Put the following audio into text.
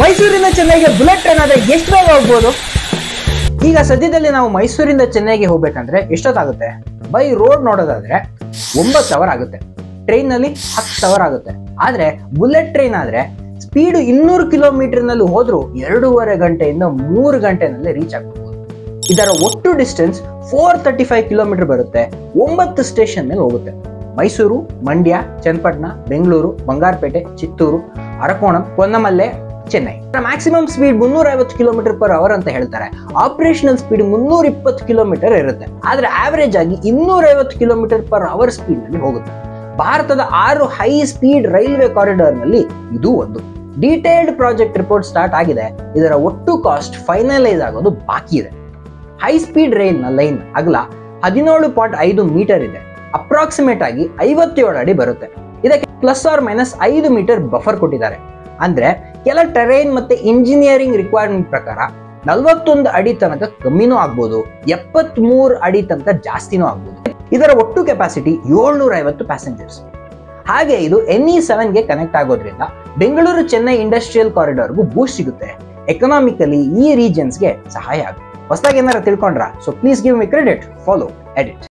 ಮೈಸೂರಿಂದ ಚೆನ್ನೈಗೆ bullet train ಆದ್ರೆ ಎಷ್ಟು ಬೇಗ ಹೋಗ್ಬೋದು? ಈಗ ಸದ್ಯದಲ್ಲಿ ನಾವು ಮೈಸೂರಿಂದ ಚೆನ್ನೈಗೆ ಹೋಗ್ಬೇಕಂದ್ರೆ ಎಷ್ಟೊತ್ತಾಗುತ್ತೆ? ಬೈ ರೋಡ್ ನೋಡೋದಾದ್ರೆ 9 ಅವರ್ ಆಗುತ್ತೆ, ಟ್ರೈನ್ ನಲ್ಲಿ 10 ಅವರ್ ಆಗುತ್ತೆ. ಆದ್ರೆ ಬುಲೆಟ್ ಟ್ರೈನ್ ಆದ್ರೆ ಸ್ಪೀಡ್ 200 ಕಿಲೋಮೀಟರ್ ನಲ್ಲಿ ಹೋದ್ರೂ 2.5 ಗಂಟೆಯಿಂದ 3 ಗಂಟೆನಲ್ಲಿ ರೀಚ್ ಆಗಬಹುದು. ಇದರ ಒಟ್ಟು ಡಿಸ್ಟೆನ್ಸ್ 435 ಕಿಲೋಮೀಟರ್ ಬರುತ್ತೆ. 9 ಸ್ಟೇಷನ್ ಮೇಲೆ ಹೋಗುತ್ತೆ. Mysuru, Mandya, Channapatna, Bengaluru, Bangarapet, Chittoor, Arakkonam, Poonamallee, Chennai. Maximum speed 350 kilometre per hour ಅಂತ ಹೇಳ್ತಾರೆ. ಆಪರೇಷನಲ್ ಸ್ಪೀಡ್ 320 ಕಿಲೋಮೀಟರ್ ಇರುತ್ತೆ. ಆದ್ರೆ ಆವರೇಜ್ ಆಗಿ 250 ಕಿಲೋಮೀಟರ್ ಪರ್ ಅವರ್ ಸ್ಪೀಡ್ ನಲ್ಲಿ ಹೋಗುತ್ತೆ. ಭಾರತದ 6 ಹೈ ಸ್ಪೀಡ್ ರೈಲ್ವೆ ಕಾರಿಡಾರ್ ನಲ್ಲಿ ಇದು ಒಂದು. ಡೀಟೇಲ್ಡ್ ಪ್ರಾಜೆಕ್ಟ್ ರಿಪೋರ್ಟ್ ಸ್ಟಾರ್ಟ್ ಆಗಿದೆ. ಇದರ ಒಟ್ಟು ಕಾಸ್ಟ್ ಫೈನಲೈಸ್ ಆಗೋದು ಬಾಕಿ ಇದೆ. ಹೈ ಸ್ಪೀಡ್ ರೈಲ್ ನ ಲೈನ್ ಅಗಲ 17.5 ಮೀಟರ್ ಇದೆ. ಅಪ್ರಾಕ್ಸಿಮೇಟ್ ಆಗಿ 57 ಅಡಿ ಬರುತ್ತೆ. ಇದಕ್ಕೆ ±5 ಮೀಟರ್ ಬಫರ್ ಕೊಟ್ಟಿದ್ದಾರೆ. ಅಂದ್ರೆ ಕೆಲ ಟೆರೈನ್ ಮತ್ತೆ ಇಂಜಿನಿಯರಿಂಗ್ ರಿಕ್ವೈರ್ಮೆಂಟ್ ಪ್ರಕಾರ 41 ಅಡಿ ತನಕ ಕಮ್ಮಿನೂ ಆಗ್ಬೋದು, 73 ಅಡಿ ತನಕ ಜಾಸ್ತಿನೂ ಆಗ್ಬೋದು. ಇದರ ಒಟ್ಟು ಕೆಪಾಸಿಟಿ 750 ಪ್ಯಾಸೆಂಜರ್ಸ್. ಹಾಗೆ ಇದು NE7 ಗೆ ಕನೆಕ್ಟ್ ಆಗೋದ್ರಿಂದ ಬೆಂಗಳೂರು ಚೆನ್ನೈ ಇಂಡಸ್ಟ್ರಿಯಲ್ ಕಾರಿಡಾರ್ಗೂ ಬೂಸ್ಟ್ ಸಿಗುತ್ತೆ. ಎಕನಾಮಿಕಲಿ ಈ ರೀಜನ್ಸ್ಗೆ ಸಹಾಯ ಆಗುತ್ತೆ. ಹೊಸದಾಗಿ ಏನಾರ ತಿಳ್ಕೊಂಡ್ರ? So please give me credit, follow, edit.